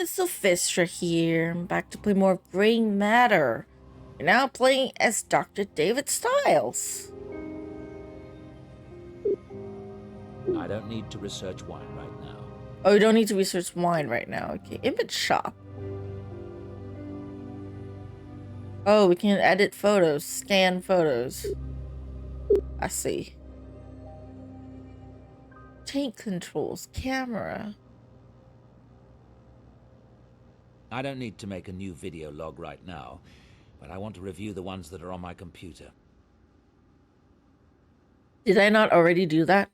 It's Luphisra here. I'm back to play more of Gray Matter. You're now playing as Dr. David Styles. I don't need to research wine right now. Oh, you don't need to research wine right now. Okay, image shop. Oh, we can edit photos, scan photos. I see. Tank controls, camera. I don't need to make a new video log right now, but I want to review the ones that are on my computer. Did I not already do that?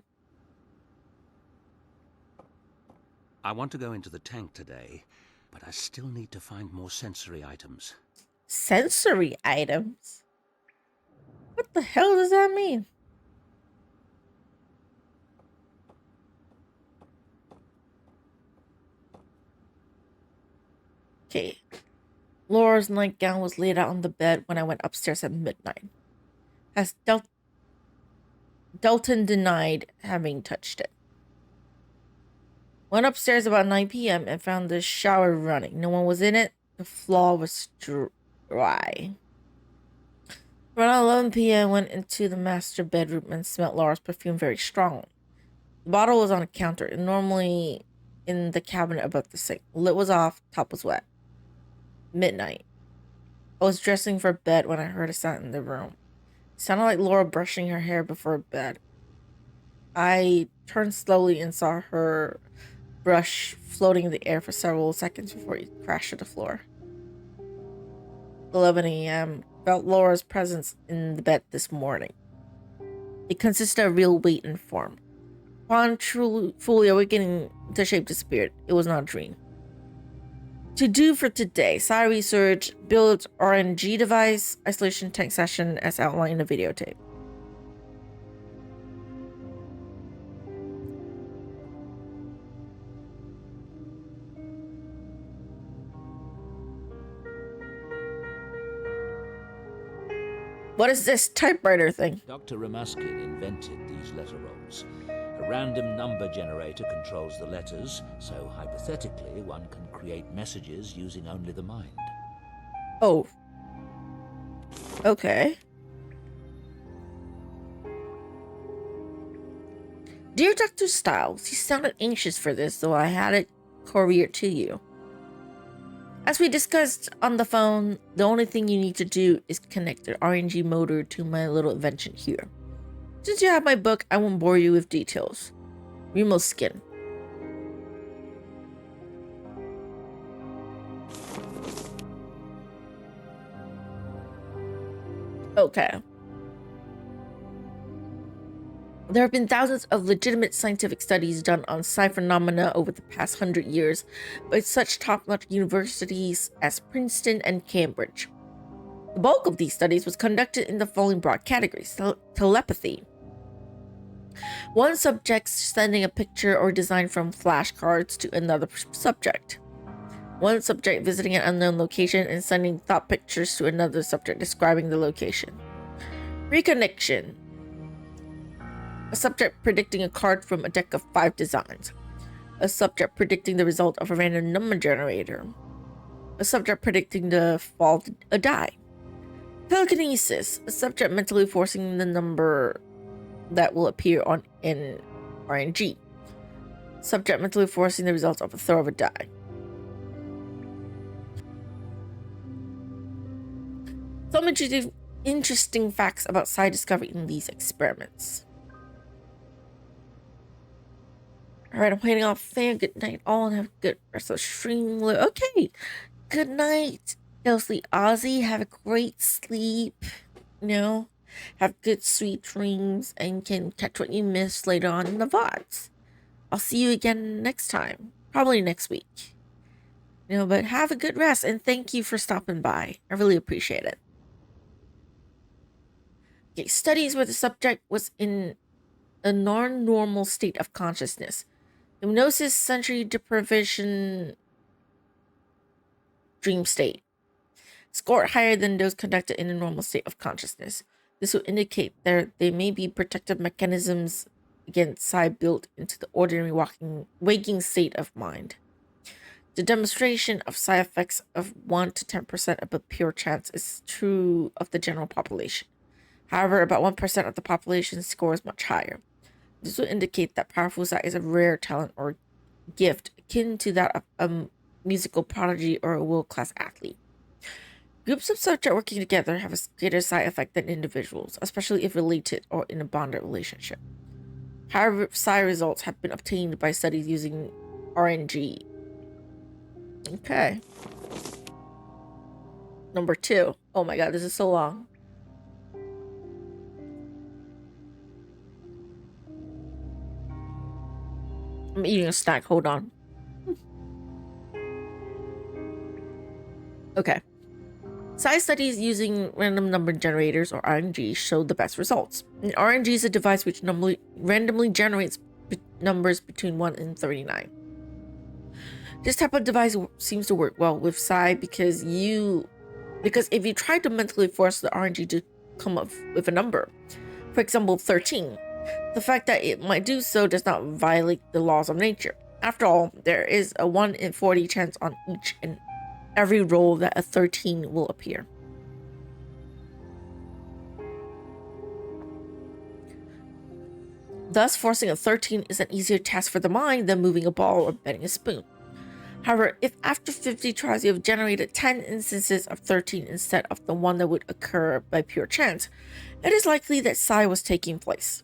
I want to go into the tank today, but I still need to find more sensory items. Sensory items? What the hell does that mean? Okay. Laura's nightgown was laid out on the bed when I went upstairs at midnight. As Dalton denied having touched it. Went upstairs about 9 p.m. and found the shower running. No one was in it. The floor was dry. Around 11 p.m. went into the master bedroom and smelled Laura's perfume very strongly. The bottle was on a counter and normally in the cabinet above the sink. Lid was off, top was wet. Midnight. I was dressing for bed when I heard a sound in the room. It sounded like Laura brushing her hair before bed. I turned slowly and saw her brush floating in the air for several seconds before it crashed to the floor. 11 a.m. Felt Laura's presence in the bed this morning. It consisted of real weight and form. Upon fully awakening, the shape disappeared. It was not a dream. To do for today: Psi research, build RNG device, isolation tank session as outlined in the videotape. What is this typewriter thing? Dr. Ramuskin invented these letter rolls. A random number generator controls the letters, so hypothetically one can create messages using only the mind. Oh. Okay. Dear Dr. Styles, you sounded anxious for this, so I had it couriered to you. As we discussed on the phone, the only thing you need to do is connect the RNG motor to my little invention here. Since you have my book, I won't bore you with details. Remote skin. Okay. There have been thousands of legitimate scientific studies done on psi phenomena over the past 100 years by such top-notch universities as Princeton and Cambridge. The bulk of these studies was conducted in the following broad categories: telepathy. One subject sending a picture or design from flashcards to another subject. One subject visiting an unknown location and sending thought pictures to another subject describing the location. Reconnection. A subject predicting a card from a deck of 5 designs. A subject predicting the result of a random number generator. A subject predicting the fall of a die. Telekinesis. A subject mentally forcing the number that will appear on an RNG. Subject mentally forcing the results of a throw of a die. Some interesting facts about psi discovery in these experiments. Alright, I'm playing off fan. Good night, all, and have a good rest of the stream. Okay, good night, Ghostly Ozzy. Have a great sleep. You know, have good sweet dreams, and can catch what you missed later on in the VODs. I'll see you again next time, probably next week. You know, but have a good rest, and thank you for stopping by. I really appreciate it. Okay, studies where the subject was in a non-normal state of consciousness. Hypnosis, sensory deprivation, dream state. Scored higher than those conducted in a normal state of consciousness. This would indicate there may be protective mechanisms against psi built into the ordinary waking state of mind. The demonstration of side effects of 1 to 10% of a pure chance is true of the general population. However, about 1% of the population scores much higher. This would indicate that powerful psi is a rare talent or gift akin to that of a musical prodigy or a world-class athlete. Groups of subjects working together have a greater side effect than individuals, especially if related or in a bonded relationship. However, psi results have been obtained by studies using RNG. Okay. Number 2. Oh my god, this is so long. I'm eating a snack. Hold on. Okay. Psi studies using random number generators, or RNG, showed the best results. An RNG is a device which randomly generates numbers between 1 and 39. This type of device seems to work well with psi because if you try to mentally force the RNG to come up with a number, for example 13, the fact that it might do so does not violate the laws of nature. After all, there is a 1 in 40 chance on each and every roll that a 13 will appear. Thus, forcing a 13 is an easier task for the mind than moving a ball or bending a spoon. However, if after 50 tries you have generated 10 instances of 13 instead of the one that would occur by pure chance, it is likely that psi was taking place.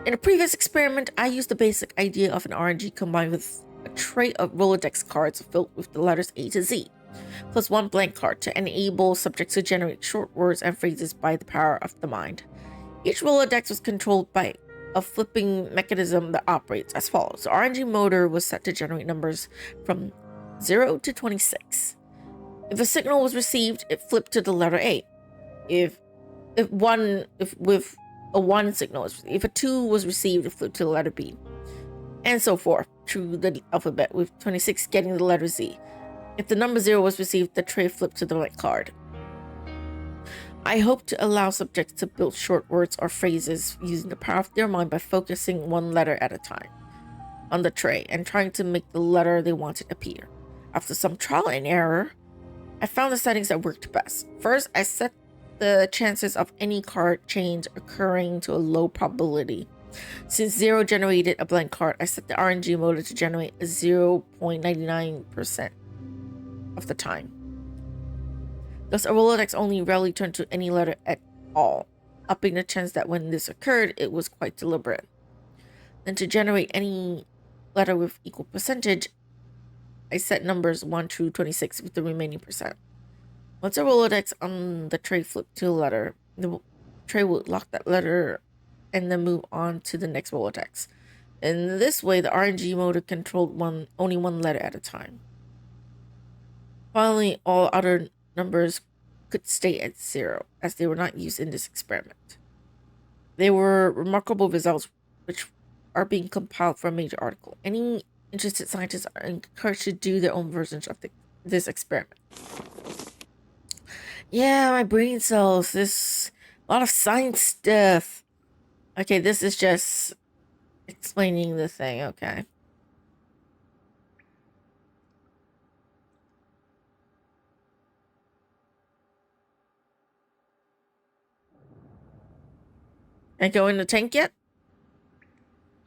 In a previous experiment, I used the basic idea of an RNG combined with a tray of Rolodex cards filled with the letters A to Z, plus 1 blank card to enable subjects to generate short words and phrases by the power of the mind. Each Rolodex was controlled by a flipping mechanism that operates as follows. The RNG motor was set to generate numbers from 0 to 26. If a signal was received, it flipped to the letter A. If a 1 signal was received, if a 2 was received, it flipped to the letter B, and so forth through the alphabet, with 26 getting the letter Z. If the number 0 was received, the tray flipped to the blank card. I hope to allow subjects to build short words or phrases using the power of their mind by focusing one letter at a time on the tray and trying to make the letter they wanted appear. After some trial and error, I found the settings that worked best. First, I set the chances of any card change occurring to a low probability. Since 0 generated a blank card, I set the RNG motor to generate a 0.99% of the time. Thus, a Rolodex only rarely turned to any letter at all, upping the chance that when this occurred, it was quite deliberate. Then to generate any letter with equal percentage, I set numbers 1 through 26 with the remaining percent. Once a Rolodex on the tray flipped to a letter, the tray would lock that letter and then move on to the next Rolodex. In this way, the RNG motor controlled only one letter at a time. Finally, all other numbers could stay at 0, as they were not used in this experiment. They were remarkable results which are being compiled for a major article. Any interested scientists are encouraged to do their own versions of this experiment. Yeah, my brain cells. This a lot of science stuff. Okay, this is just explaining the thing. Okay. Ain't go in the tank yet?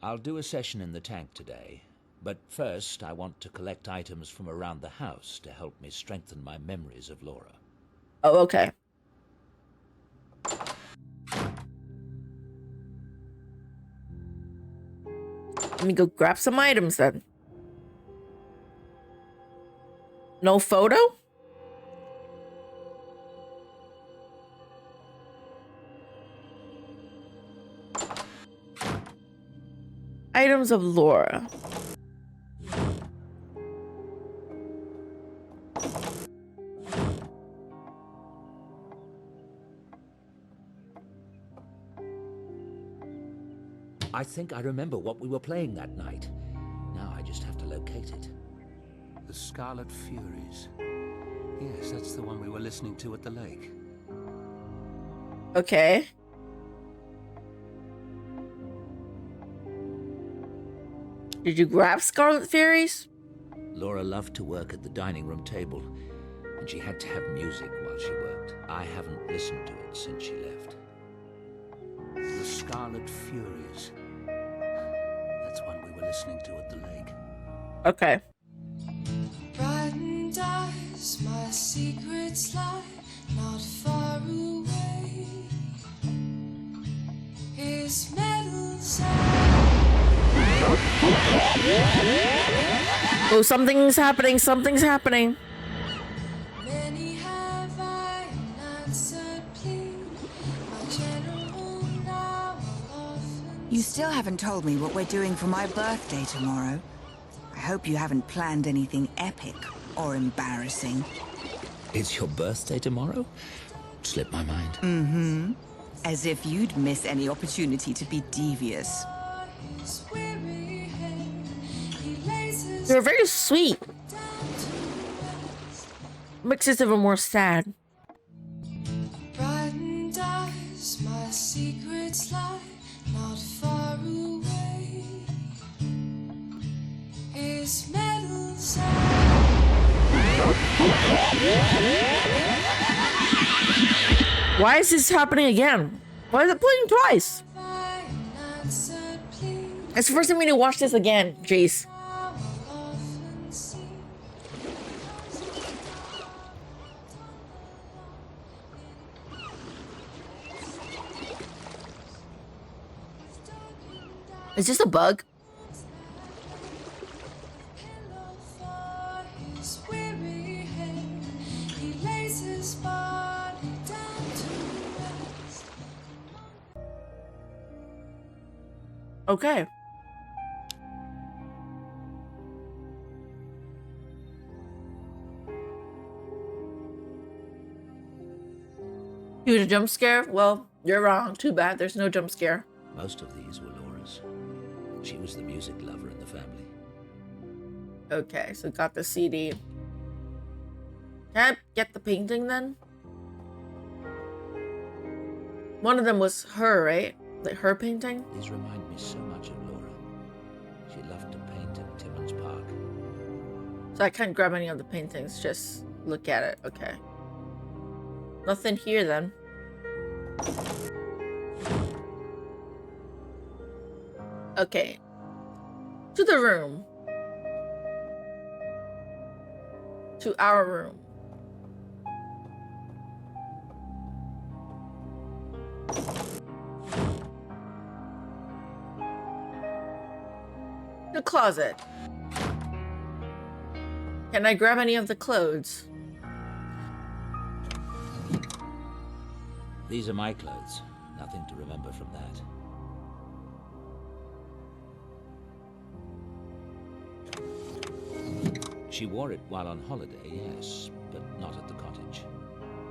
I'll do a session in the tank today, but first I want to collect items from around the house to help me strengthen my memories of Laura. Oh, okay. Let me go grab some items then. No photo? Items of Laura. I think I remember what we were playing that night. Now I just have to locate it. The Scarlet Furies. Yes, that's the one we were listening to at the lake. Okay. Did you grab Scarlet Furies? Laura loved to work at the dining room table, and she had to have music while she worked. I haven't listened to it since she left. The Scarlet Furies. That's one we were listening to at the lake. Okay. Brightened eyes, my secrets lie not far away. His medals Oh, something's happening. Something's happening. many have I unanswered plea. My general now will often You still haven't told me what we're doing for my birthday tomorrow. I hope you haven't planned anything epic or embarrassing. It's your birthday tomorrow? Slipped my mind. As if you'd miss any opportunity to be devious. his weary head. He lays his They're very sweet. down to rest. Makes it even more sad. Brightened eyes, my secrets lie not far away. His medals Why is this happening again? Why is it playing twice? I unanswered plea. It's forcing me to watch this again, Jace. I will often see. Is this a bug? Pillow for his weary head. He lays his body down to rest. Okay. Huge jump scare? Well, you're wrong. Too bad. There's no jump scare. Most of these were Laura's. She was the music lover in the family. Okay, so got the CD. Can I get the painting then? One of them was her, right? Like her painting? These remind me so much of Laura. She loved to paint in Timmins Park. So I can't grab any of the paintings, just look at it. Okay. Nothing here then. Okay. To the room. To our room. The closet. Can I grab any of the clothes? These are my clothes. Nothing to remember from that. She wore it while on holiday, yes, but not at the cottage.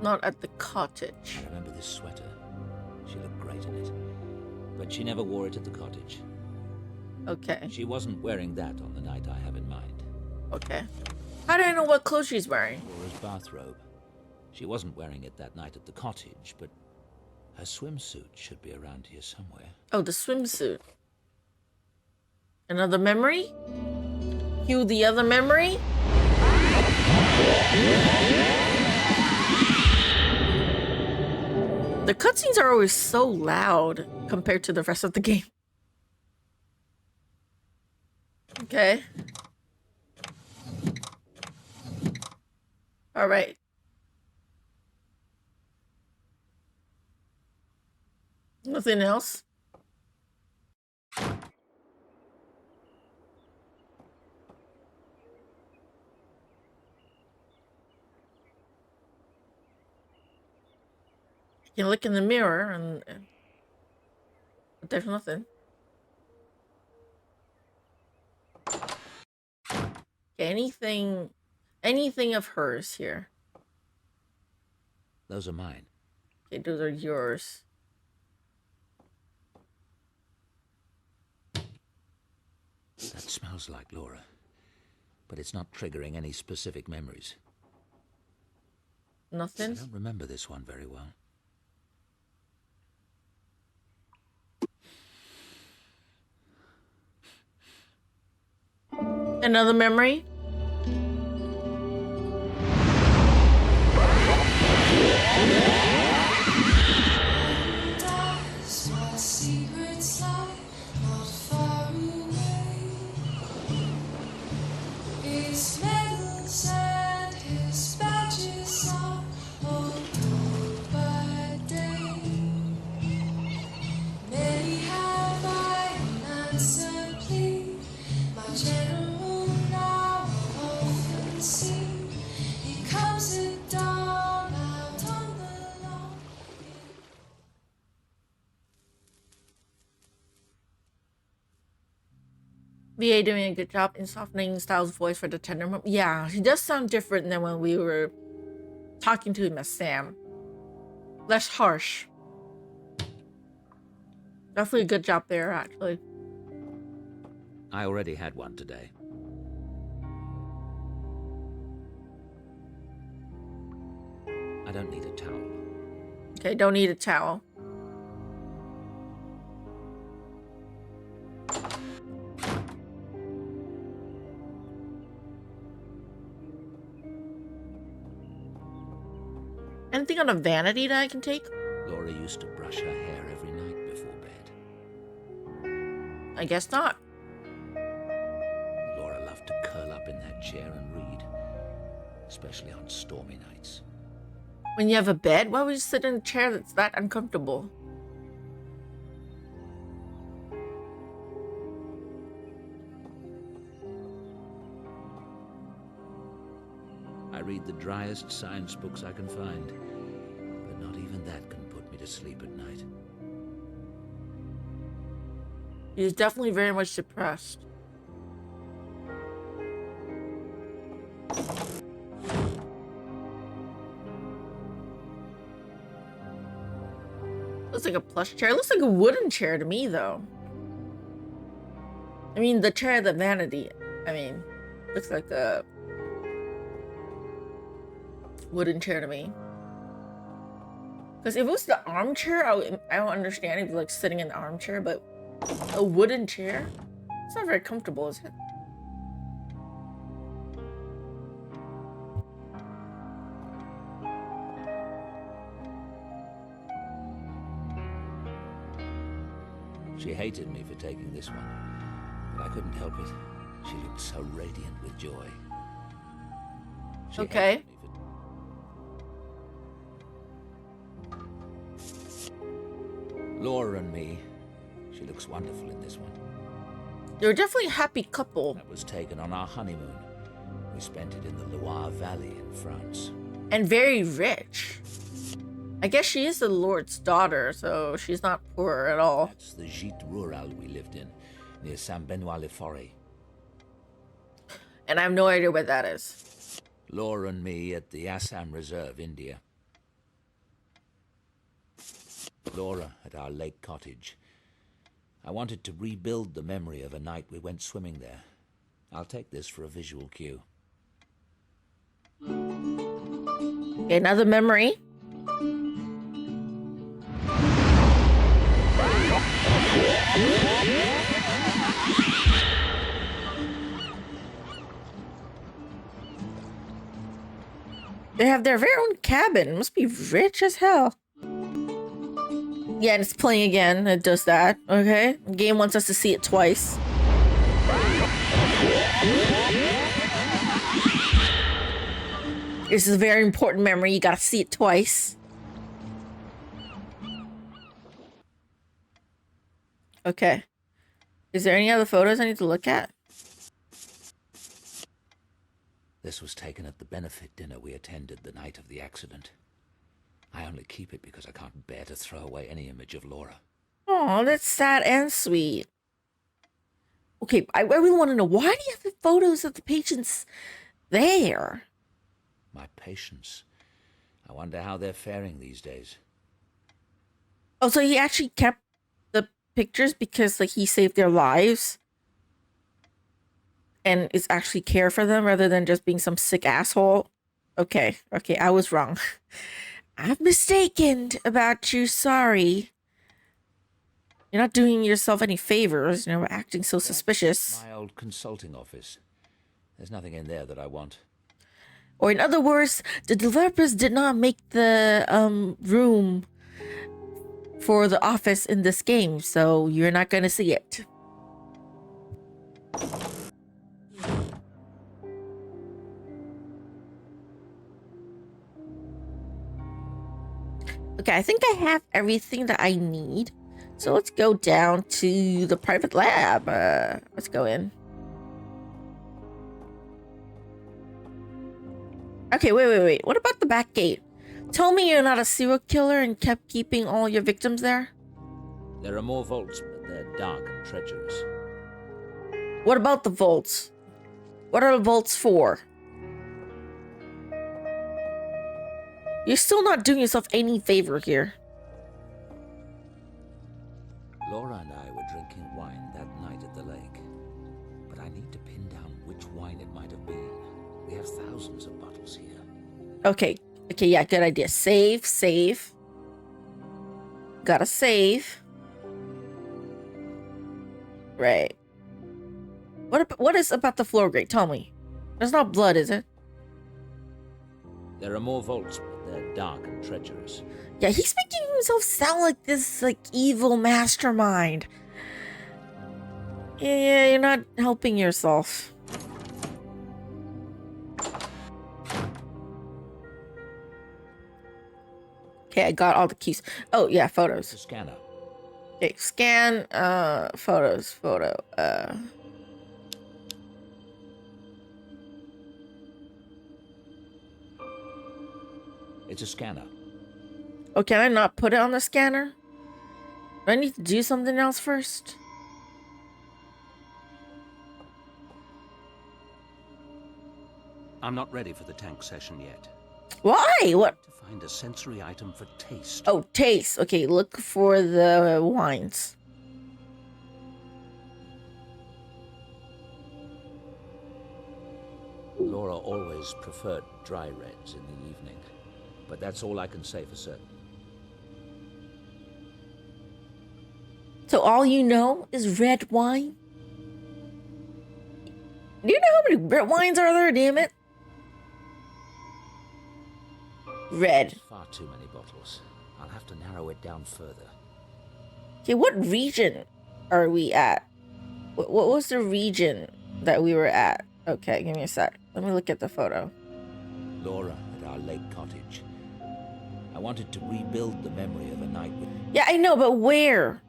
Not at the cottage. I remember this sweater. She looked great in it. But she never wore it at the cottage. Okay. She wasn't wearing that on the night I have in mind. Okay. How do I know what clothes she's wearing? Laura's bathrobe. She wasn't wearing it that night at the cottage, but her swimsuit should be around here somewhere. Oh, the swimsuit. Another memory? Cue the other memory? The cutscenes are always so loud compared to the rest of the game. Okay. All right. Nothing else? You can look in the mirror and but there's nothing. Okay, anything of hers here. Those are mine. Okay, those are yours. That smells like Laura. But it's not triggering any specific memories. I Nothing? don't remember this one very well. Another memory? secrets lie not far away. His medals and his badges are all gold by day. Many have I an answer plea. My general now often see. He comes at dawn out on the lawn. VA doing a good job in softening Styles' voice for the tender moment. Yeah, he does sound different than when we were talking to him as Sam. Less harsh. Definitely a good job there, actually. I already had one today. I don't need a towel. Okay, don't need a towel. Anything on a vanity that I can take? Laura used to brush her hair every night before bed. I guess not. Laura loved to curl up in that chair and read, especially on stormy nights. When you have a bed, why would you sit in a chair that's that uncomfortable? I read the driest science books I can find, but not even that can put me to sleep at night. He's definitely very much depressed. Looks like a plush chair. It looks like a wooden chair to me, though. I mean, the chair at the vanity. I mean, looks like a wooden chair to me. Because if it was the armchair, I don't understand if you're like sitting in the armchair, but a wooden chair? It's not very comfortable, is it? She hated me for taking this one, but I couldn't help it. She looked so radiant with joy. She Okay. hated me for... Laura and me. She looks wonderful in this one. You're definitely a happy couple. That was taken on our honeymoon. We spent it in the Loire Valley in France. And very rich. I guess she is the Lord's daughter, so she's not poor at all. That's the Gîte Rural we lived in, near Saint-Benoît-le-Forêt. And I have no idea what that is. Laura and me at the Assam Reserve, India. Laura at our lake cottage. I wanted to rebuild the memory of a night we went swimming there. I'll take this for a visual cue. Okay, another memory. They have their very own cabin. It must be rich as hell. Yeah, and it's playing again. It does that. Okay. The game wants us to see it twice. This is a very important memory. You gotta see it twice. Okay. Is there any other photos I need to look at? This was taken at the benefit dinner we attended the night of the accident. I only keep it because I can't bear to throw away any image of Laura. Oh, that's sad and sweet. Okay, I really want to know, why do you have the photos of the patients there? My patients. I wonder how they're faring these days. Oh, so he actually kept the pictures because, like, he saved their lives? And is actually care for them rather than just being some sick asshole? Okay, I was wrong. I'm mistaken about you, sorry. You're not doing yourself any favors, you know, acting so suspicious. My old consulting office. There's nothing in there that I want. Or in other words, the developers did not make the room for the office in this game, so you're not gonna see it. Okay, I think I have everything that I need. So let's go down to the private lab. Let's go in. Okay, wait. What about the back gate? Tell me you're not a serial killer and kept keeping all your victims there? There are more vaults, but they're dark and treacherous. What about the vaults? What are the vaults for? You're still not doing yourself any favor here. Laura and I were drinking wine that night at the lake. But I need to pin down which wine it might have been. We have thousands of bottles here. Okay, yeah, good idea. Save. Gotta save. Right. What is about the floor grate? Tell me. There's not blood, is it? There are more vaults, but they're dark and treacherous. Yeah, he's making himself sound like this, like, evil mastermind. Yeah, you're not helping yourself. Okay, I got all the keys. Oh, yeah, It's photos. a scanner. Okay, scan, photos, It's a scanner. Oh, can I not put it on the scanner? Do I need to do something else first? I'm not ready for the tank session yet. Why? What? To find a sensory item for taste. Oh, taste. Okay, look for the wines. Laura always preferred dry reds in the evening. But that's all I can say for certain. So all you know is red wine? Do you know how many red wines are there, damn it? Red. Far too many bottles. I'll have to narrow it down further. Okay, what region are we at? What was the region that we were at? Okay, give me a sec. Let me look at the photo. Laura at our lake cottage. I wanted to rebuild the memory of a night with... Yeah, I know, but where?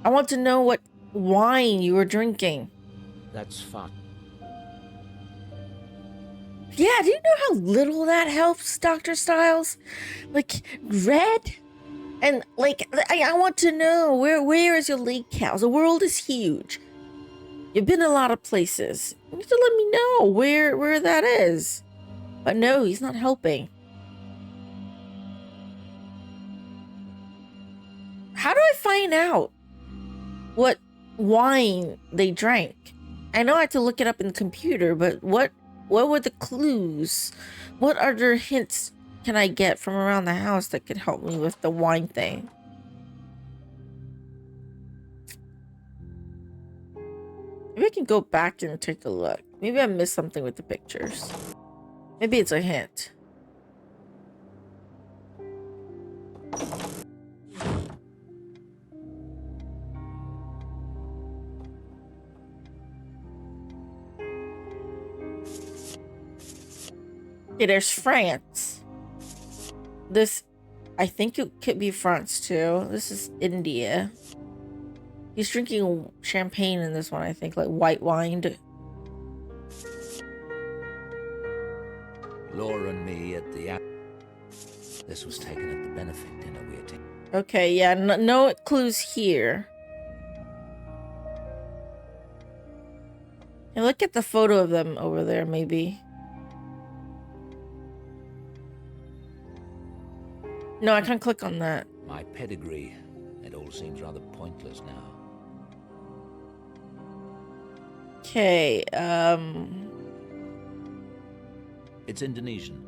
I want to know what wine you were drinking. That's far... Yeah, do you know how little that helps, Dr. Styles? Like, red? And, like, I want to know, where is your lake house? The world is huge. You've been a lot of places. You need to let me know where that is. But no, he's not helping. How do I find out what wine they drank? I know I had to look it up in the computer, but what were the clues? What other hints can I get from around the house that could help me with the wine thing? Maybe I can go back and take a look. Maybe I missed something with the pictures. Maybe it's a hint. Okay, there's France. This, I think it could be France too. This is India. He's drinking champagne in this one, I think, like white wine. Laura and me at the... This was taken at the benefit dinner we attended. Okay, yeah, no clues here. And look at the photo of them over there, maybe. No, I can't click on that. My pedigree, it all seems rather pointless now. Okay, It's Indonesian.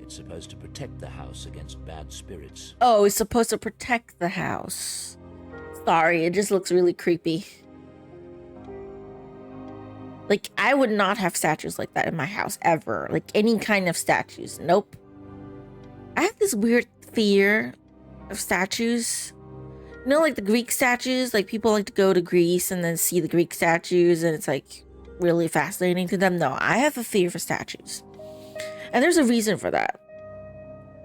It's supposed to protect the house against bad spirits. oh, it's supposed to protect the house. Sorry, it just looks really creepy. Like, I would not have statues like that in my house, ever. Like, any kind of statues. Nope. I have this weird fear of statues. You know, like the Greek statues, like people like to go to Greece and then see the Greek statues and it's like really fascinating to them. No, I have a fear for statues. And there's a reason for that.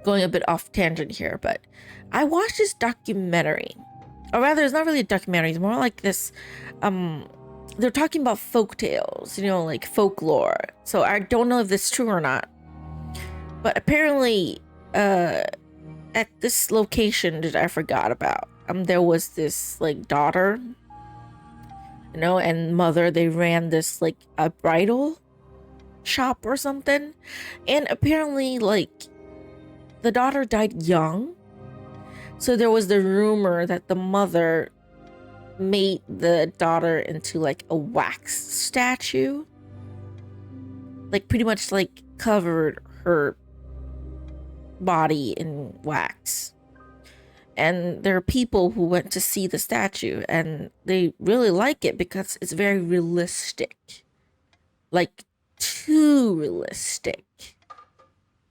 Going a bit off tangent here, but I watched this documentary. Or rather, it's not really a documentary, it's more like this, they're talking about folk tales, you know, like folklore. So I don't know if this is true or not. But apparently, at this location that I forgot about, there was this like daughter, you know, and mother, they ran this like a bridal shop or something. And apparently, like, the daughter died young. So there was the rumor that the mother made the daughter into like a wax statue. Like pretty much like covered her body in wax. And there are people who went to see the statue and they really like it because it's very realistic. Like too realistic.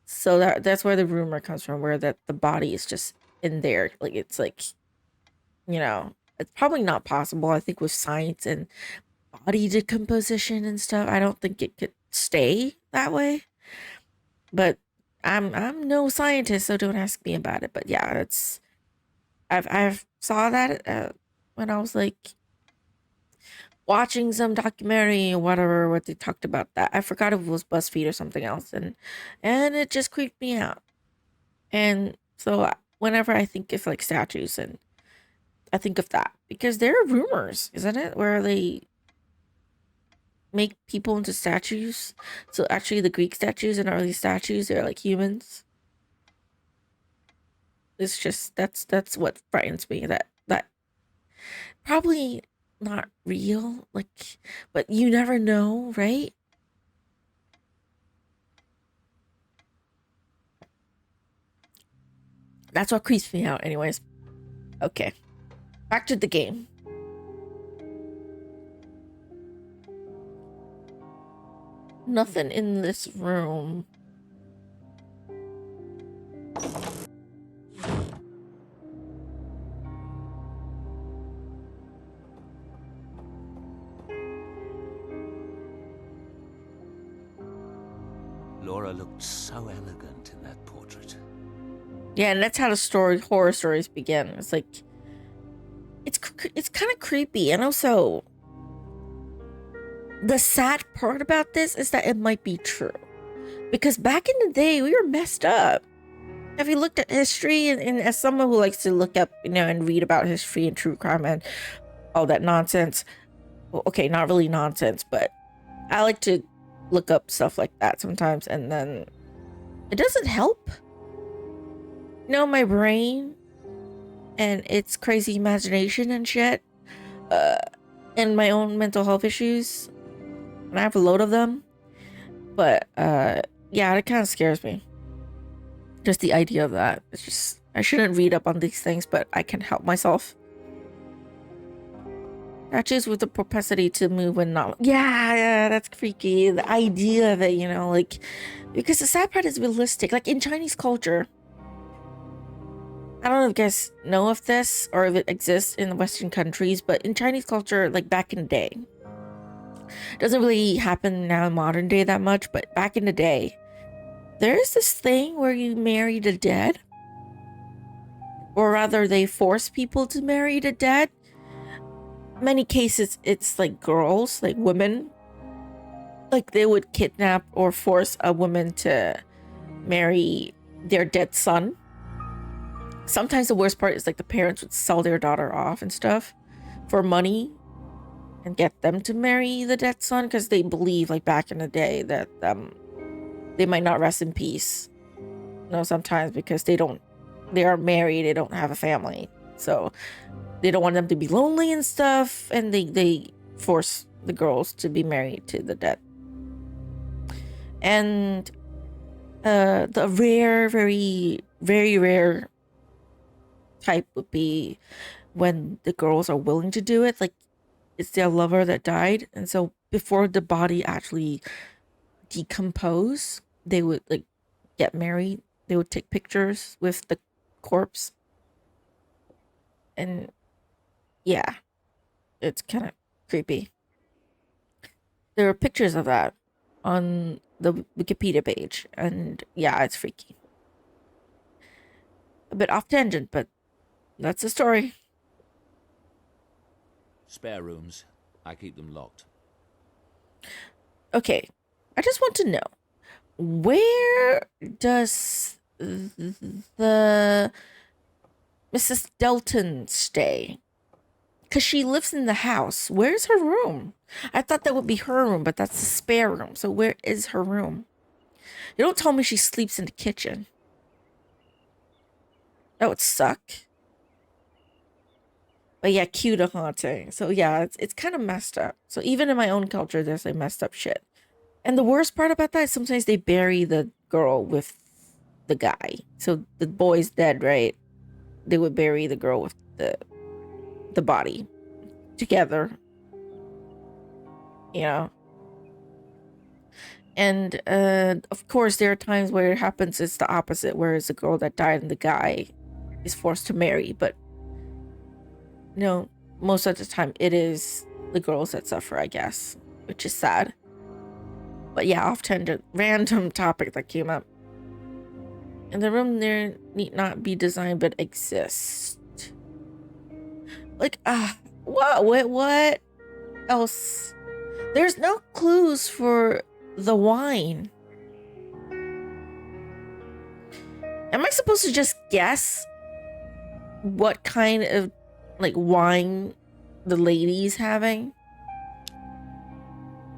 So that's where the rumor comes from, where that the body is just in there. Like it's like, you know, it's probably not possible. I think with science and body decomposition and stuff, I don't think it could stay that way. But I'm no scientist, so don't ask me about it. But yeah, it's I've saw that when I was like watching some documentary or whatever, what they talked about that. I forgot if it was BuzzFeed or something else, and it just creeped me out. And so whenever I think of like statues, and I think of that because there are rumors, isn't it, where they make people into statues. So actually, the Greek statues and early statues, they're like humans. It's just that's what frightens me. That probably not real, like, but you never know, right? That's what creeps me out, anyways. Okay, back to the game. Nothing in this room. Laura looked so elegant in that portrait. Yeah, and that's how the horror stories begin. It's like it's kind of creepy, and also the sad part about this is that it might be true, because back in the day we were messed up. Have you looked at history, and as someone who likes to look up, you know, and read about history and true crime and all that nonsense, well, okay, not really nonsense, but I like to look up stuff like that sometimes, and then it doesn't help. You know, my brain and its crazy imagination and shit, and my own mental health issues, and I have a load of them. But yeah, it kind of scares me. Just the idea of that. It's just, I shouldn't read up on these things, but I can help myself. Statues with the propensity to move when not. Yeah, that's freaky. The idea of it, you know, like, because the sad part is realistic. Like in Chinese culture, I don't know if you guys know of this or if it exists in the Western countries, but in Chinese culture, like back in the day, it doesn't really happen now in modern day that much, but back in the day, there's this thing where you marry the dead, or rather they force people to marry the dead. Many cases it's like girls, like women, like they would kidnap or force a woman to marry their dead son. Sometimes the worst part is like the parents would sell their daughter off and stuff for money and get them to marry the dead son, because they believe, like back in the day, that they might not rest in peace, you know, sometimes because they are married, they don't have a family, so they don't want them to be lonely and stuff, and they force the girls to be married to the dead. And the rare, very, very rare type would be when the girls are willing to do it, like it's their lover that died, and so before the body actually decompose, they would like get married. They would take pictures with the corpse, And yeah, it's kind of creepy. There are pictures of that on the Wikipedia page, and yeah, it's freaky. A bit off tangent, but that's the story. Spare rooms. I keep them locked. Okay, I just want to know, where does the Mrs. Delton stay? Because she lives in the house. Where's her room? I thought that would be her room, but that's the spare room. So where is her room? You don't tell me she sleeps in the kitchen. That would suck. But yeah, cue to haunting. So yeah, it's kind of messed up. So even in my own culture, there's like messed up shit. And the worst part about that is sometimes they bury the girl with the guy. So the boy's dead, right? They would bury the girl with the body together. You know? And of course, there are times where it happens it's the opposite, where it's the girl that died and the guy is forced to marry. But no, most of the time it is the girls that suffer, I guess, which is sad. But yeah, off tangent, random topic that came up. And the room there need not be designed but exist. Like, what else? There's no clues for the wine. Am I supposed to just guess what kind of like wine the lady's having?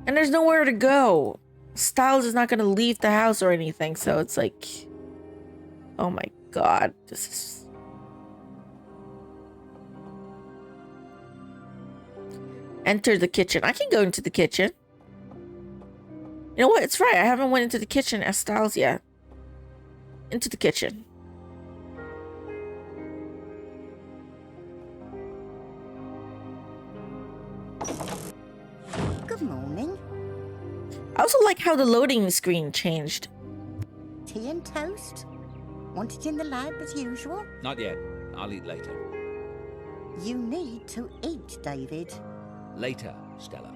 And there's nowhere to go. Styles is not gonna leave the house or anything, so it's like, oh my god, this is... Enter the kitchen. I can go into the kitchen. You know what? It's right. I haven't went into the kitchen as Styles yet. Into the kitchen. Good morning. I also like how the loading screen changed. Tea and toast? Want it in the lab as usual? Not yet. I'll eat later. You need to eat, David. Later, Stella.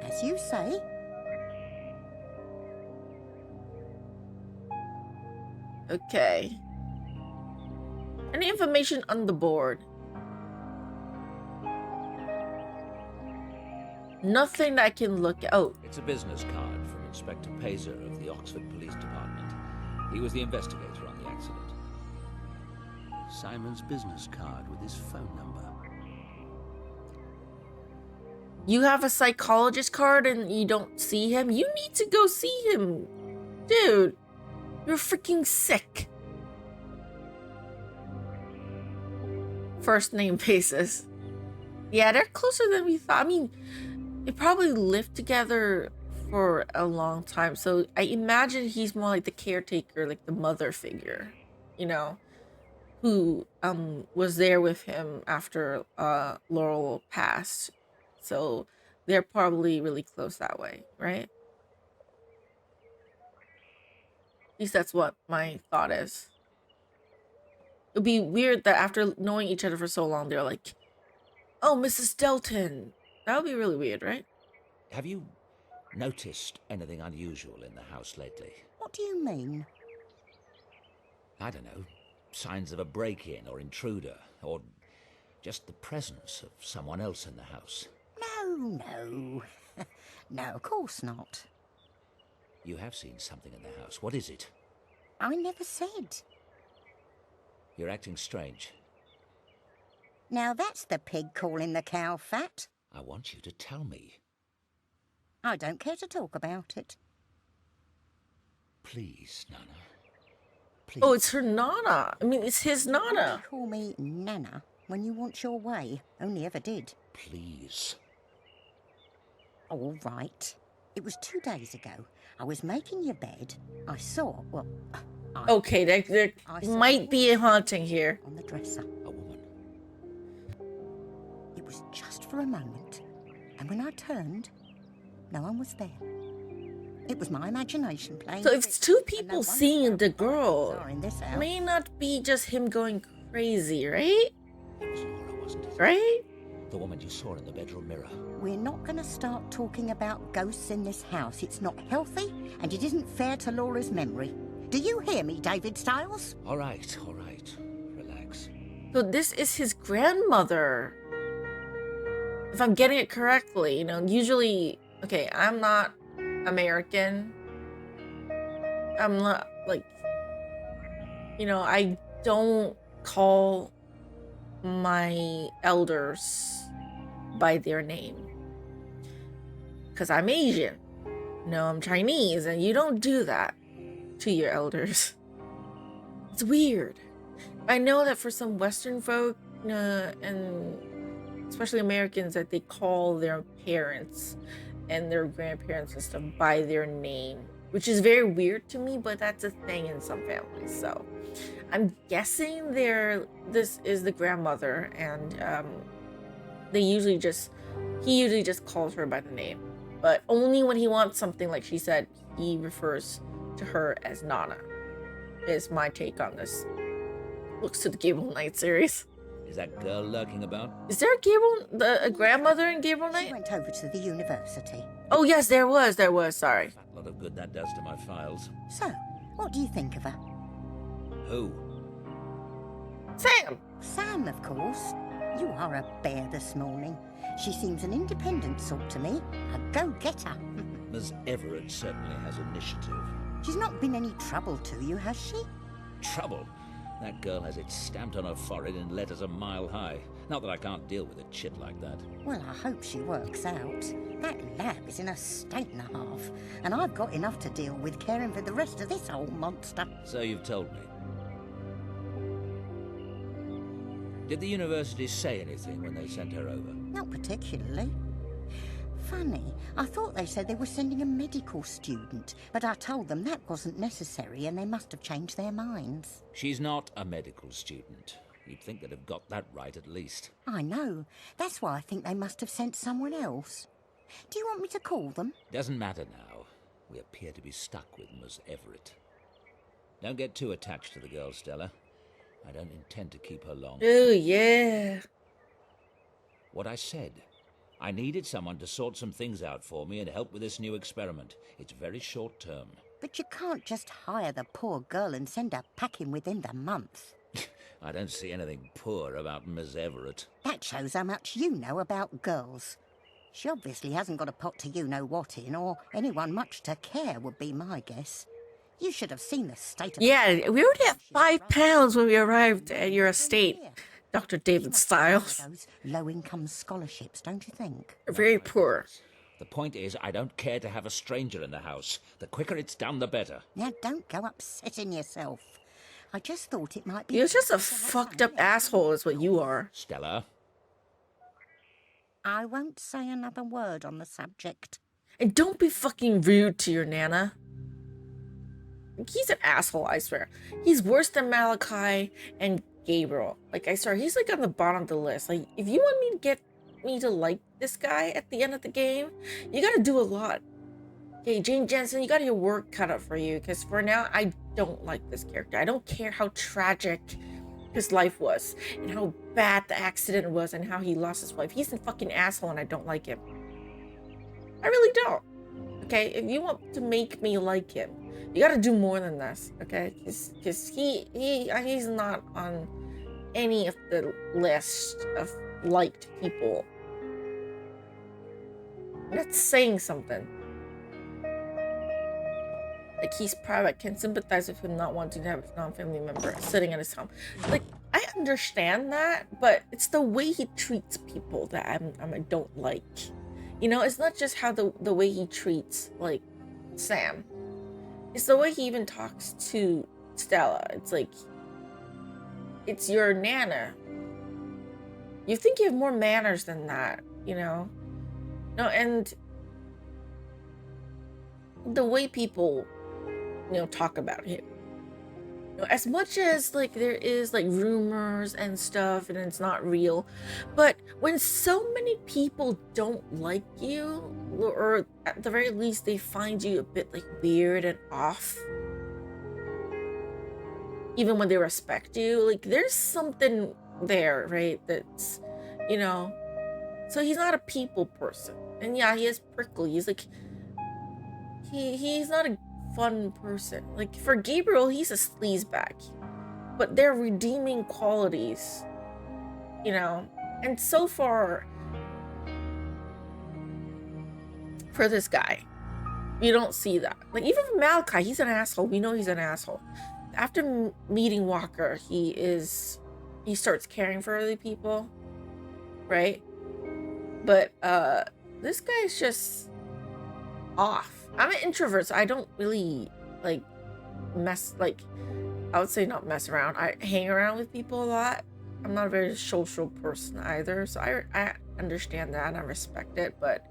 As you say. Okay. Any information on the board? Nothing that I can look at. Oh, It's a business card from Inspector Pazer of the Oxford Police Department. He was the investigator on the accident. Simon's business card with his phone number. you have a psychologist card and you don't see him? You need to go see him. Dude, you're freaking sick. First name basis. Yeah, they're closer than we thought. I mean, they probably lived together for a long time. So I imagine he's more like the caretaker, like the mother figure, you know, who was there with him after Laurel passed. So they're probably really close that way, right? At least that's what my thought is. It'd be weird that after knowing each other for so long, they're like, oh, Mrs. Delton. That would be really weird, right? Have you noticed anything unusual in the house lately? What do you mean? I don't know. Signs of a break-in or intruder, or just the presence of someone else in the house. No. No, of course not. You have seen something in the house. What is it? I never said. You're acting strange. Now that's the pig calling the cow fat. I want you to tell me. I don't care to talk about it. Please, Nana. Please. Oh, it's her Nana. I mean, it's his Nana. You call me Nana when you want your way. Only ever did. Please. All right. It was 2 days ago. I was making your bed. I saw, well... Okay, there might be a haunting here. On the dresser. A woman. It was just for a moment. And when I turned, no one was there. It was my imagination playing. So if it's two And no people wonder seeing the there girl, are in this it house. may not be just him going crazy, right? It was Laura, wasn't it? Right? The woman you saw in the bedroom mirror. We're not going to start talking about ghosts in this house. It's not healthy, and it isn't fair to Laura's memory. Do you hear me, David Styles? All right, all right. Relax. So this is his grandmother. If I'm getting it correctly, usually, okay, I'm not American. I'm not, like, I don't call my elders by their name. Because I'm Asian. I'm Chinese, and you don't do that to your elders. It's weird. I know that for some Western folk, and especially Americans, that they call their parents and their grandparents and stuff by their name, which is very weird to me, but that's a thing in some families. So I'm guessing this is the grandmother, and he usually just calls her by the name, but only when he wants something. Like she said, he refers to her as Nana. Is my take on this. Looks to the Gabriel Knight series. Is that girl lurking about? Is there a grandmother in Gabriel She Knight? went over to the university. Oh yes, there was. Sorry. Fat lot of good that does to my files. So, what do you think of her? Who? Sam. Sam, of course. You are a bear this morning. She seems an independent sort to me. A go-getter. Ms. Everett certainly has initiative. She's not been any trouble to you, has she? Trouble? That girl has it stamped on her forehead in letters a mile high. Not that I can't deal with a chit like that. Well, I hope she works out. That lab is in a state and a half, and I've got enough to deal with caring for the rest of this old monster. So you've told me. Did the university say anything when they sent her over? Not particularly. Funny, I thought they said they were sending a medical student, but I told them that wasn't necessary and they must have changed their minds. She's not a medical student. You'd think they'd have got that right at least. I know. That's why I think they must have sent someone else. Do you want me to call them? Doesn't matter now. We appear to be stuck with Ms. Everett. Don't get too attached to the girl, Stella. I don't intend to keep her long. Oh yeah. What I said. I needed someone to sort some things out for me and help with this new experiment. It's very short term. But you can't just hire the poor girl and send her packing within the month. I don't see anything poor about Ms. Everett. That shows how much you know about girls. She obviously hasn't got a pot to you-know-what in, or anyone much to care would be my guess. You should have seen the state of... Yeah, we already had 5 pounds when we arrived at your estate, Dr. David Styles. Those low-income scholarships, don't you think? Very poor. The point is, I don't care to have a stranger in the house. The quicker it's done, the better. Now, don't go upsetting yourself. I just thought it might be... You're just a fucked up asshole is what you are. Stella? I won't say another word on the subject. And don't be fucking rude to your Nana. He's an asshole, I swear. He's worse than Malachi and Gabriel. Like, I swear, he's like on the bottom of the list. Like, if you want me to get me to like this guy at the end of the game, you gotta do a lot. Okay, Jane Jensen, you got your work cut out for you, because for now, I don't like this character. I don't care how tragic his life was, and how bad the accident was, and how he lost his wife. He's a fucking asshole, and I don't like him. I really don't. Okay, if you want to make me like him, you gotta do more than this, okay? Because he's not on any of the list of liked people. That's saying something. Like, he's private. I can sympathize with him not wanting to have a non-family member sitting at his home. Like, I understand that, but it's the way he treats people that I don't like. You know, it's not just how the way he treats, like, Sam. It's the way he even talks to Stella. It's like, it's your Nana. You think you have more manners than that, you know? No, and the way people, talk about him. As much as, like, there is, like, rumors and stuff and it's not real, but when so many people don't like you, or at the very least they find you a bit, like, weird and off, even when they respect you, like, there's something there, right? That's, you know, so he's not a people person. And yeah, he is prickly. He's like, he's not a fun person. Like, for Gabriel, he's a sleazebag. But they're redeeming qualities, you know? And so far, for this guy, you don't see that. Like, even for Malachi, he's an asshole. We know he's an asshole. After meeting Walker, he starts caring for other people, right? But this guy's just off. I'm an introvert, so I don't really like I would say not mess around. I hang around with people a lot. I'm not a very social person either, so I understand that and I respect it. But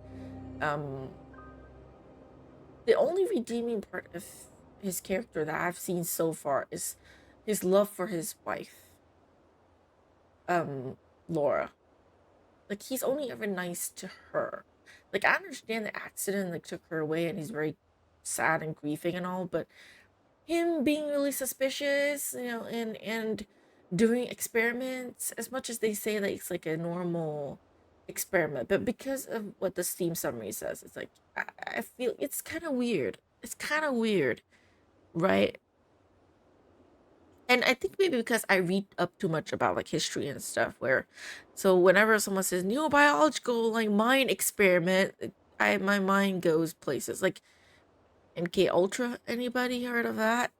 the only redeeming part of his character that I've seen so far is his love for his wife, Laura. Like, he's only ever nice to her. Like, I understand the accident like took her away and he's very sad and grieving and all, but him being really suspicious, you know, and doing experiments, as much as they say that it's like a normal experiment, but because of what the Steam summary says, it's like I feel it's kind of weird. It's kind of weird, right? And I think maybe because I read up too much about like history and stuff, where so whenever someone says neurobiological like mind experiment, my mind goes places like MK Ultra. Anybody heard of that?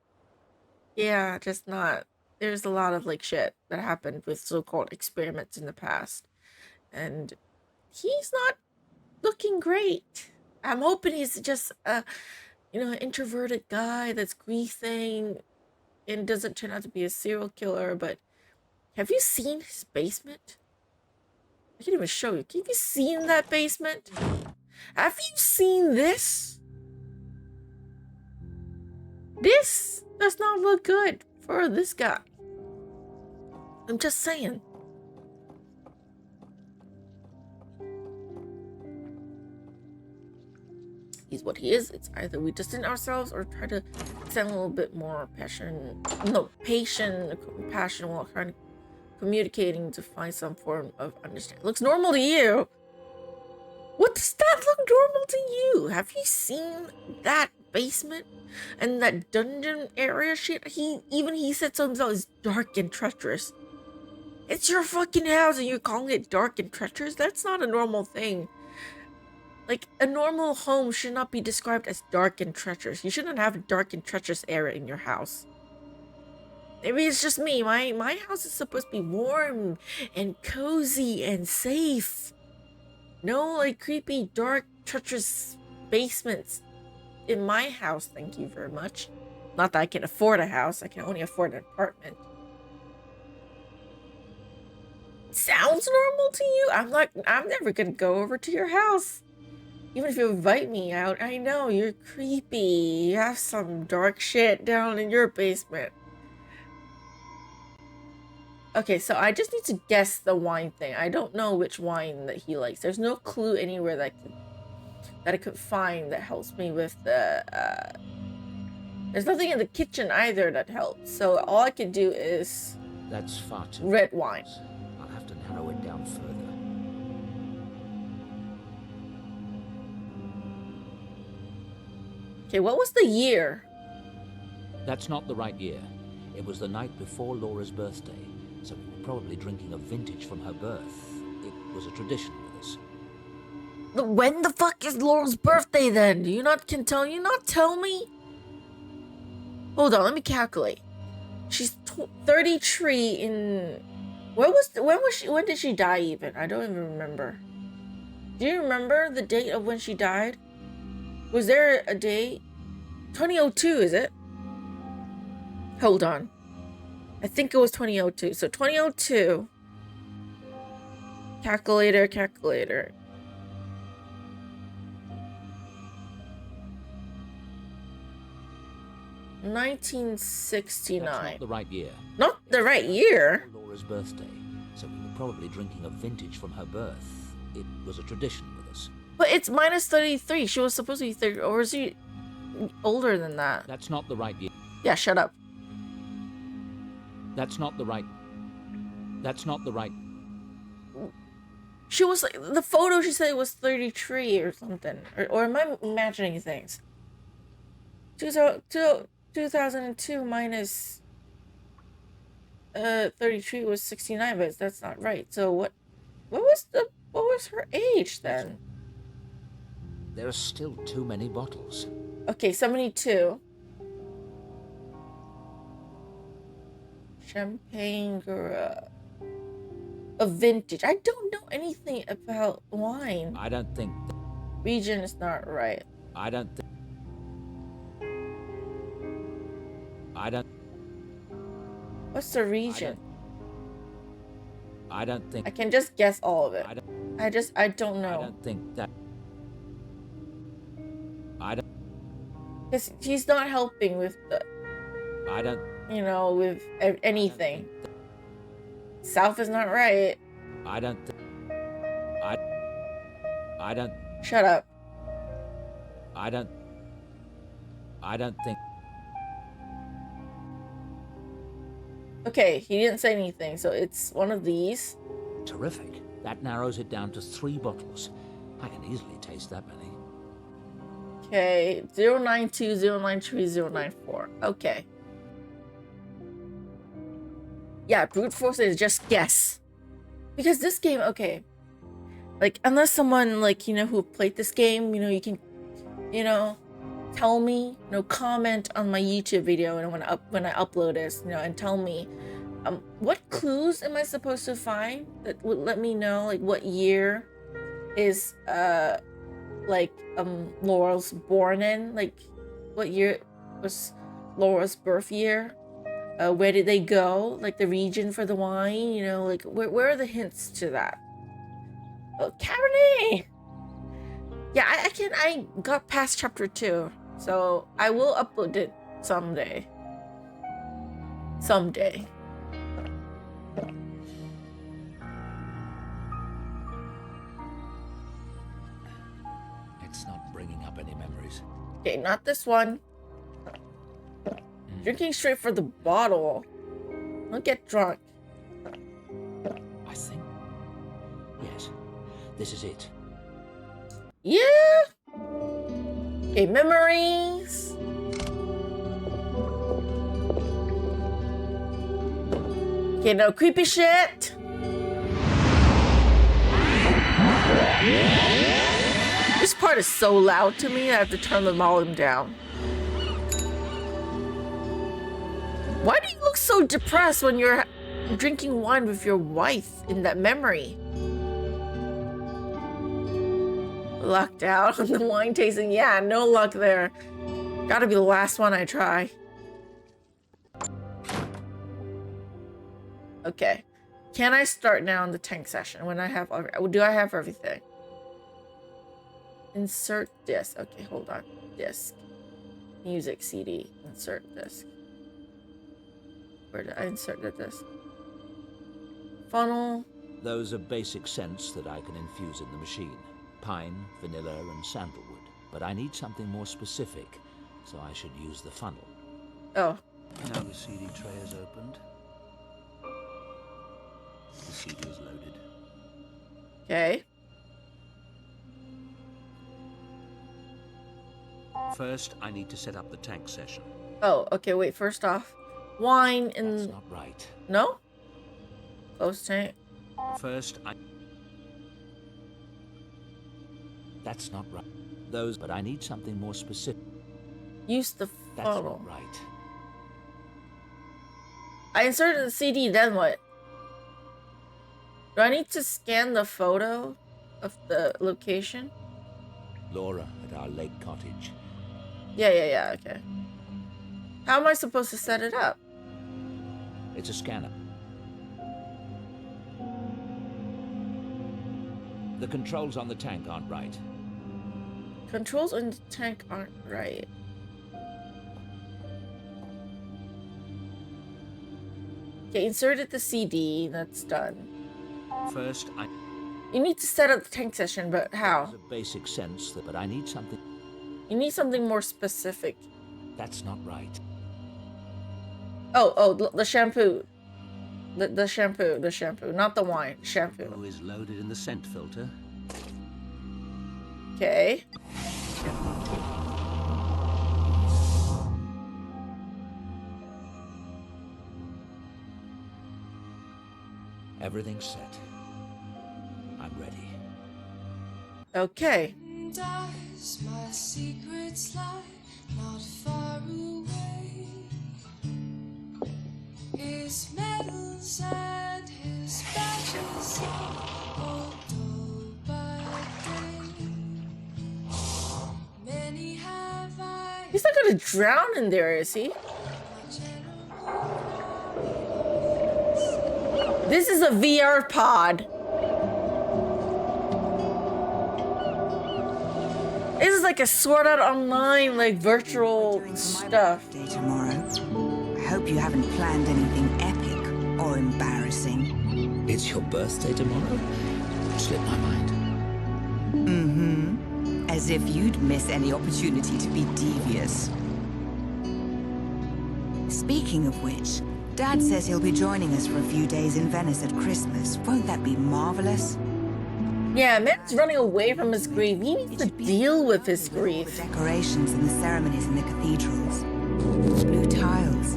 Yeah, just not. There's a lot of like shit that happened with so-called experiments in the past, and he's not looking great. I'm hoping he's just a, you know, an introverted guy that's grieving and doesn't turn out to be a serial killer. But have you seen his basement? I can't even show you. Have you seen that basement? Have you seen this? This does not look good for this guy. I'm just saying. He's what he is. It's either we distance ourselves or try to sound a little bit more patient, compassion while trying to communicating to find some form of understanding. Looks normal to you. What does that look normal to you? Have you seen that basement and that dungeon area shit? He said to himself is dark and treacherous. It's your fucking house and you're calling it dark and treacherous? That's not a normal thing. Like, a normal home should not be described as dark and treacherous. You shouldn't have a dark and treacherous area in your house. Maybe it's just me. My house is supposed to be warm and cozy and safe. No, like, creepy, dark, treacherous basements in my house. Thank you very much. Not that I can afford a house. I can only afford an apartment. Sounds normal to you? I'm never gonna go over to your house. Even if you invite me out, I know you're creepy. You have some dark shit down in your basement. Okay, so I just need to guess the wine thing. I don't know which wine that he likes. There's no clue anywhere that I could find that helps me with the there's nothing in the kitchen either that helps. So all I can do is That's far too red wine. I'll have to narrow it down further. Okay, what was the year? That's not the right year. It was the night before Laura's birthday, so we were probably drinking a vintage from her birth. It was a tradition with us. When the fuck is Laura's birthday then? Do you not tell me? Hold on, let me calculate. She's 33 in when did she die even? I don't even remember. Do you remember the date of when she died? Was there a date? 2002, is it? Hold on. I think it was 2002. So 2002. Calculator. 1969. That's not the right year. Not the right year? Laura's birthday, so we were probably drinking a vintage from her birth. It was a tradition with us. But it's minus 33. She was supposed to be 30, or is she older than that? That's not the right year. Yeah, shut up. That's not the right... That's not the right... She was like, the photo she said it was 33 or something. Or am I imagining things? 2002 minus 33 was 69, but that's not right. So what was her age then? There are still too many bottles. Okay, 72. Champagne Gura. A vintage. I don't know anything about wine. I don't think... Region is not right. I don't... What's the region? I don't think... I can just guess all of it. I don't know. I don't think that... Because he's not helping with the... I don't... You know, with anything. South is not right. I don't... I don't... Shut up. I don't think... Okay, he didn't say anything, so it's one of these. Terrific. That narrows it down to 3 bottles. I can easily taste that many. Okay, 092, 093, 094. Okay. Yeah, brute force is just guess. Because this game, okay. Like, unless someone, like, you know, who played this game, you know, you can, you know, tell me, you know, comment on my YouTube video and when I upload this, you know, and tell me, what clues am I supposed to find that would let me know, like, what year is, Laurel's born in? Like, what year was Laurel's birth year? Where did they go? Like, the region for the wine, you know, like, where are the hints to that? Oh, Cabernet! Yeah, I got past chapter 2, so I will upload it someday. Someday. It's not bringing up any memories. Okay, not this one. Drinking straight for the bottle. Don't get drunk. I think... Yes, this is it. Yeah! Okay, memories. Okay, no creepy shit. This part is so loud to me, I have to turn the volume down. Why do you look so depressed when you're drinking wine with your wife in that memory? Lucked out on the wine tasting. Yeah, no luck there. Gotta be the last one I try. Okay. Can I start now in the tank session when I have... Do I have everything? Insert disc. Okay, hold on. Disc. Music CD. Insert disc. Where did I insert the disc? Funnel. Those are basic scents that I can infuse in the machine. Pine, vanilla, and sandalwood. But I need something more specific, so I should use the funnel. Oh. Now the CD tray is opened. The CD is loaded. Okay. First, I need to set up the tank session. Oh, okay, wait, first off. Wine in... That's not right. No? Close tank. First, That's not right. Those, but I need something more specific. Use the That's funnel. not right. I inserted the CD, then what? Do I need to scan the photo of the location? Laura at our lake cottage. Yeah, okay. How am I supposed to set it up? It's a scanner. The controls on the tank aren't right. Controls on the tank aren't right. Okay, inserted the CD, that's done. first, You need to set up the tank session, but how? There's a basic sense that, but I need something. You need something more specific. That's not right. Oh, the shampoo. The shampoo, not the wine. Shampoo. Who is loaded in the scent filter? Okay. Everything's set. I'm ready. Okay. Dies, my secrets lie not far away. His medals and his badges are dull by day. Many have I. He's not gonna drown in there, is he? This is a VR pod. This is like a Sword Art Online, like virtual stuff. Day tomorrow. I hope you haven't planned anything epic or embarrassing. It's your birthday tomorrow? Slipped my mind. Mm-hmm. As if you'd miss any opportunity to be devious. Speaking of which, Dad says he'll be joining us for a few days in Venice at Christmas. Won't that be marvelous? Yeah, man's running away from his grief. He needs to deal with his grief. The decorations and the ceremonies in the cathedrals. Blue tiles.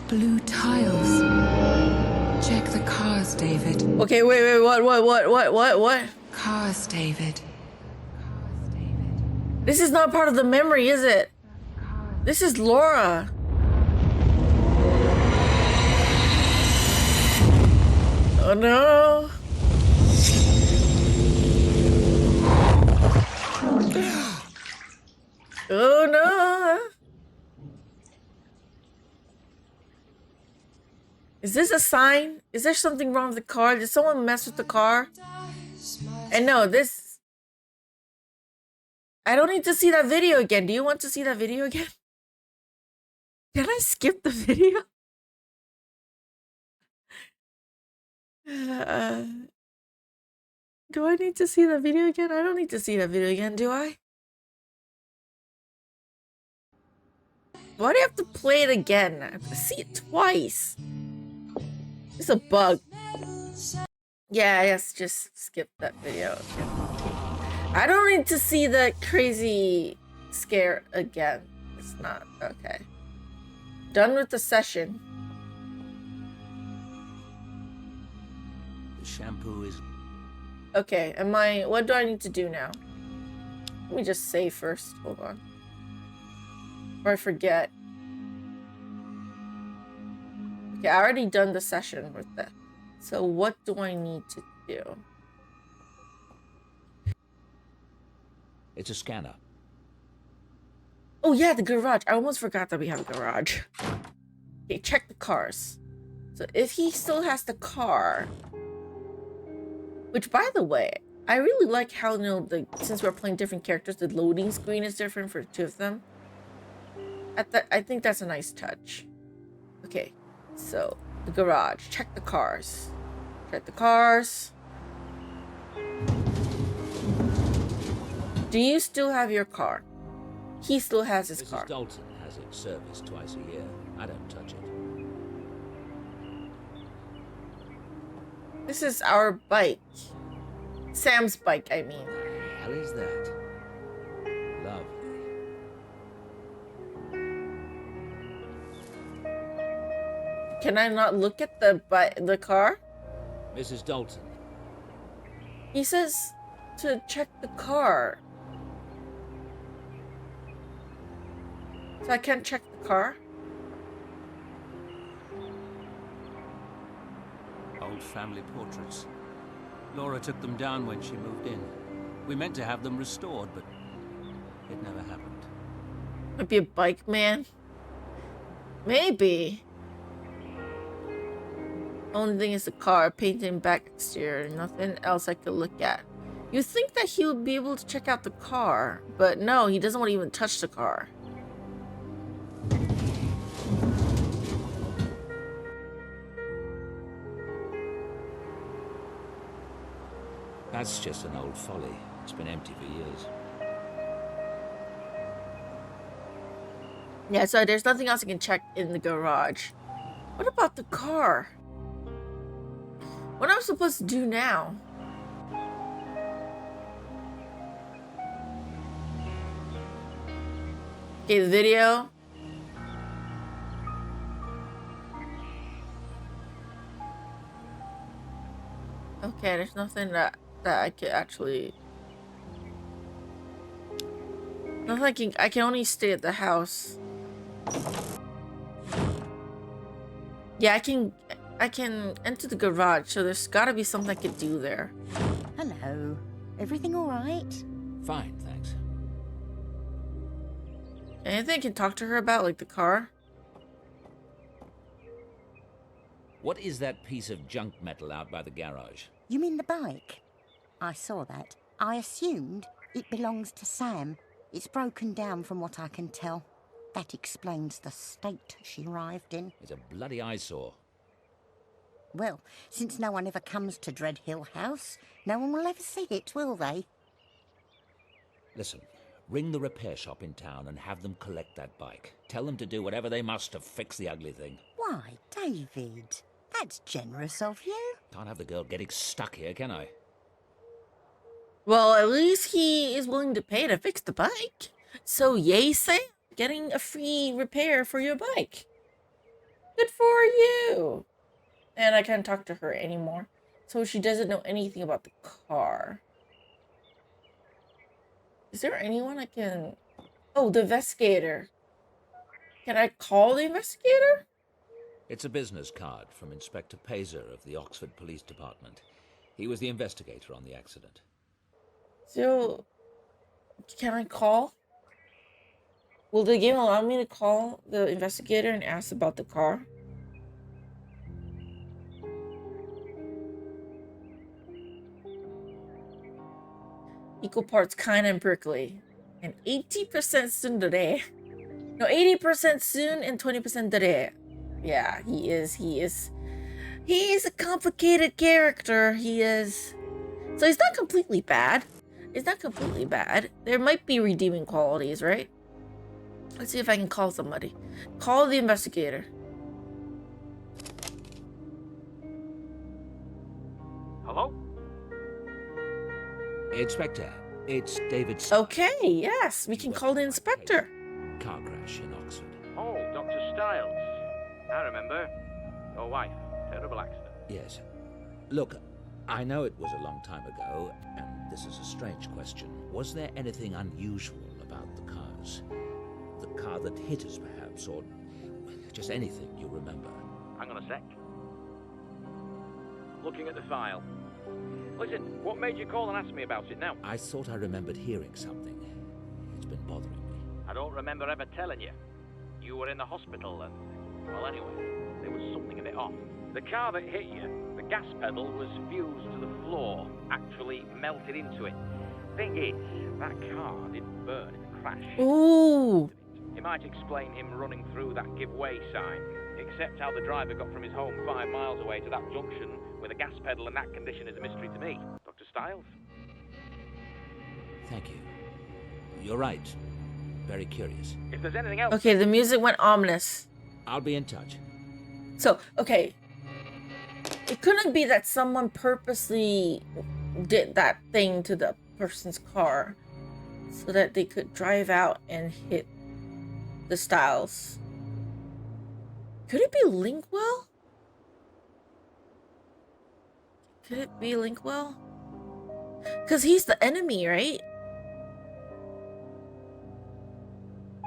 Blue tiles. Check the cars, David. Okay, wait, what? Cars, David. This is not part of the memory, is it? This is Laura. Oh no. Oh no. Is this a sign? Is there something wrong with the car? Did someone mess with the car? And no, this... I don't need to see that video again. Do you want to see that video again? Can I skip the video? Do I need to see that video again? I don't need to see that video again, do I? Why do you have to play it again? I have to see it twice. It's a bug. Yeah, yes, just skip that video. I don't need to see the crazy scare again. It's not okay. Done with the session. The shampoo is... Okay, what do I need to do now? Let me just save first. Hold on. Or I forget. Okay, I already done the session with that. So what do I need to do? It's a scanner. Oh yeah, the garage. I almost forgot that we have a garage. Okay, check the cars. So if he still has the car, which by the way, I really like how, you know, since we're playing different characters, the loading screen is different for two of them. I think that's a nice touch. Okay, so the garage. Check the cars. Check the cars. Do you still have your car? He still has his car. Mrs. Dalton has it serviced twice a year. I don't touch it. This is our bike. Sam's bike, I mean. What the hell is that? Lovely. Can I not look at the car? Mrs. Dalton. He says to check the car. So I can't check the car? Old family portraits. Laura took them down when she moved in. We meant to have them restored, but it never happened. Might be a bike man. Maybe. Only thing is the car, painting back exterior, nothing else I could look at. You'd think that he would be able to check out the car, but no, he doesn't want to even touch the car. That's just an old folly. It's been empty for years. Yeah, so there's nothing else I can check in the garage. What about the car? What am I supposed to do now? Okay, the video. Okay, there's nothing that I can actually. Nothing I can only stay at the house. Yeah, I can enter the garage, so there's gotta be something I could do there. Hello. Everything all right? Fine, thanks. Anything I can talk to her about, like the car? What is that piece of junk metal out by the garage? You mean the bike? I saw that. I assumed it belongs to Sam. It's broken down from what I can tell. That explains the state she arrived in. It's a bloody eyesore. Well, since no one ever comes to Dread Hill House, no one will ever see it, will they? Listen, ring the repair shop in town and have them collect that bike. Tell them to do whatever they must to fix the ugly thing. Why, David, that's generous of you. Can't have the girl getting stuck here, can I? Well, at least he is willing to pay to fix the bike. So yay, Sam, getting a free repair for your bike. Good for you. And I can't talk to her anymore. So she doesn't know anything about the car. Is there anyone I can... Oh, the investigator. Can I call the investigator? It's a business card from Inspector Pazer of the Oxford Police Department. He was the investigator on the accident. So, can I call? Will the game allow me to call the investigator and ask about the car? Equal parts kind and prickly. And 80% tsundere. No, 80% soon and 20% dere. Yeah, he is. He is a complicated character. He is. So he's not completely bad. It's not completely bad. There might be redeeming qualities, right? Let's see if I can call somebody. Call the investigator. Hello? Inspector, it's David... Okay, yes, we can call the inspector. Car crash in Oxford. Oh, Dr. Styles. I remember. Your wife. Terrible accident. Yes. Look, I know it was a long time ago, and this is a strange question. Was there anything unusual about the cars? The car that hit us, perhaps, or just anything you remember? Hang on a sec. Looking at the file. Listen, what made you call and ask me about it now? I thought I remembered hearing something. It's been bothering me. I don't remember ever telling you. You were in the hospital and... Well, anyway, there was something a bit off. The car that hit you, the gas pedal was fused to the floor, actually melted into it. Thing is, that car didn't burn in the crash. Ooh. It might explain him running through that give way sign, except how the driver got from his home 5 miles away to that junction with a gas pedal in that condition is a mystery to me. Dr. Styles? Thank you. You're right. Very curious. If there's anything else... Okay, the music went ominous. I'll be in touch. So, okay. It couldn't be that someone purposely did that thing to the person's car so that they could drive out and hit the Styles. Could it be Linkwell? Could it be Linkwell? Because he's the enemy, right?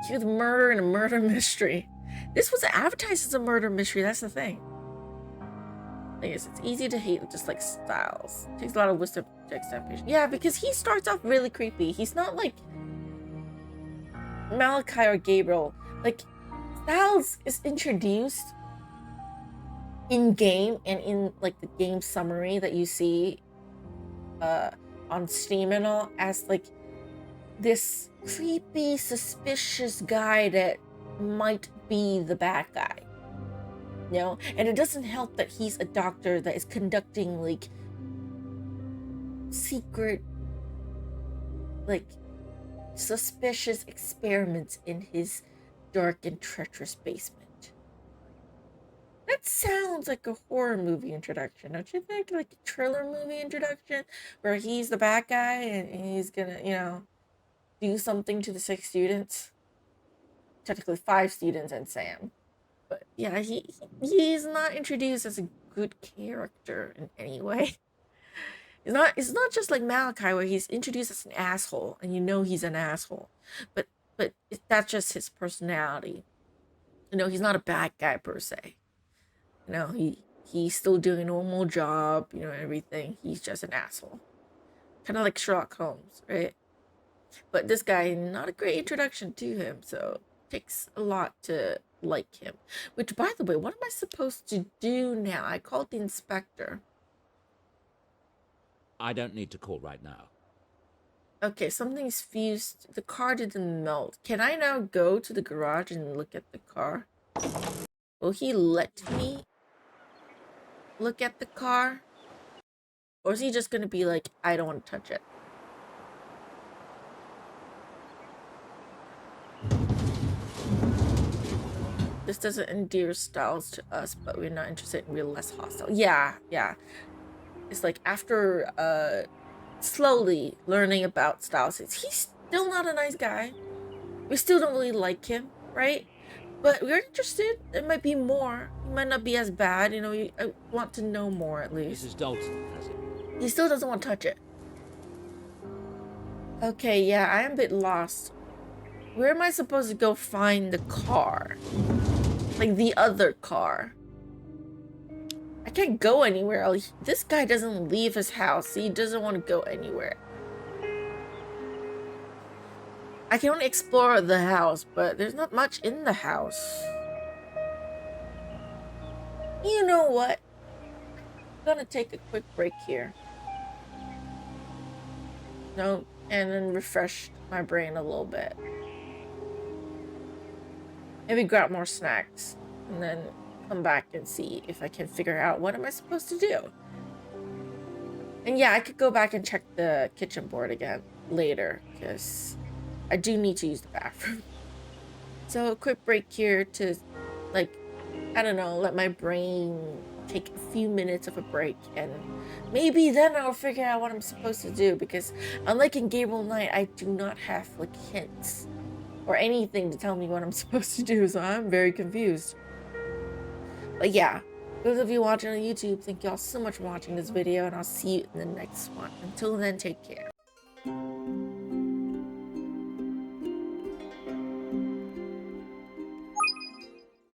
He was murder and a murder mystery. This was advertised as a murder mystery, that's the thing. I guess it's easy to hate just like Styles. It takes a lot of wisdom to accept patience. Yeah, because he starts off really creepy. He's not like Malachi or Gabriel. Like, Styles is introduced in game and in like the game summary that you see on Steam and all as like this creepy, suspicious guy that might be the bad guy. You know? And it doesn't help that he's a doctor that is conducting like secret, like suspicious experiments in his dark and treacherous basement. That sounds like a horror movie introduction, don't you think? Like a thriller movie introduction where he's the bad guy and he's gonna, do something to the 6 students. Technically 5 students and Sam. But yeah, he's not introduced as a good character in any way. It's not just like Malachi where he's introduced as an asshole and you know he's an asshole. But that's just his personality. He's not a bad guy per se. He's still doing a normal job, everything. He's just an asshole. Kind of like Sherlock Holmes, right? But this guy, not a great introduction to him, so it takes a lot to like him. Which, by the way, what am I supposed to do now? I called the inspector. I don't need to call right now. Okay, something's fused. The car didn't melt. Can I now go to the garage and look at the car? Will he let me look at the car? Or is he just gonna be like, I don't want to touch it? This doesn't endear Styles to us, but we're not interested in real less hostile. Yeah. It's like after slowly learning about Styles, he's still not a nice guy. We still don't really like him, right? But we're interested. There might be more. He might not be as bad. I want to know more at least. Mrs. Dalton has it. He still doesn't want to touch it. Okay, yeah, I am a bit lost. Where am I supposed to go find the car? Like the other car. I can't go anywhere else. This guy doesn't leave his house. He doesn't want to go anywhere. I can only explore the house, but there's not much in the house. You know what? I'm gonna take a quick break here. No, and then refresh my brain a little bit. Maybe grab more snacks and then come back and see if I can figure out what am I supposed to do. And yeah, I could go back and check the kitchen board again later because I do need to use the bathroom. So a quick break here to, like, I don't know, let my brain take a few minutes of a break, and maybe then I'll figure out what I'm supposed to do, because unlike in Gabriel Knight, I do not have like hints or anything to tell me what I'm supposed to do, so I'm very confused. But yeah, those of you watching on YouTube, thank y'all so much for watching this video, and I'll see you in the next one. Until then, take care.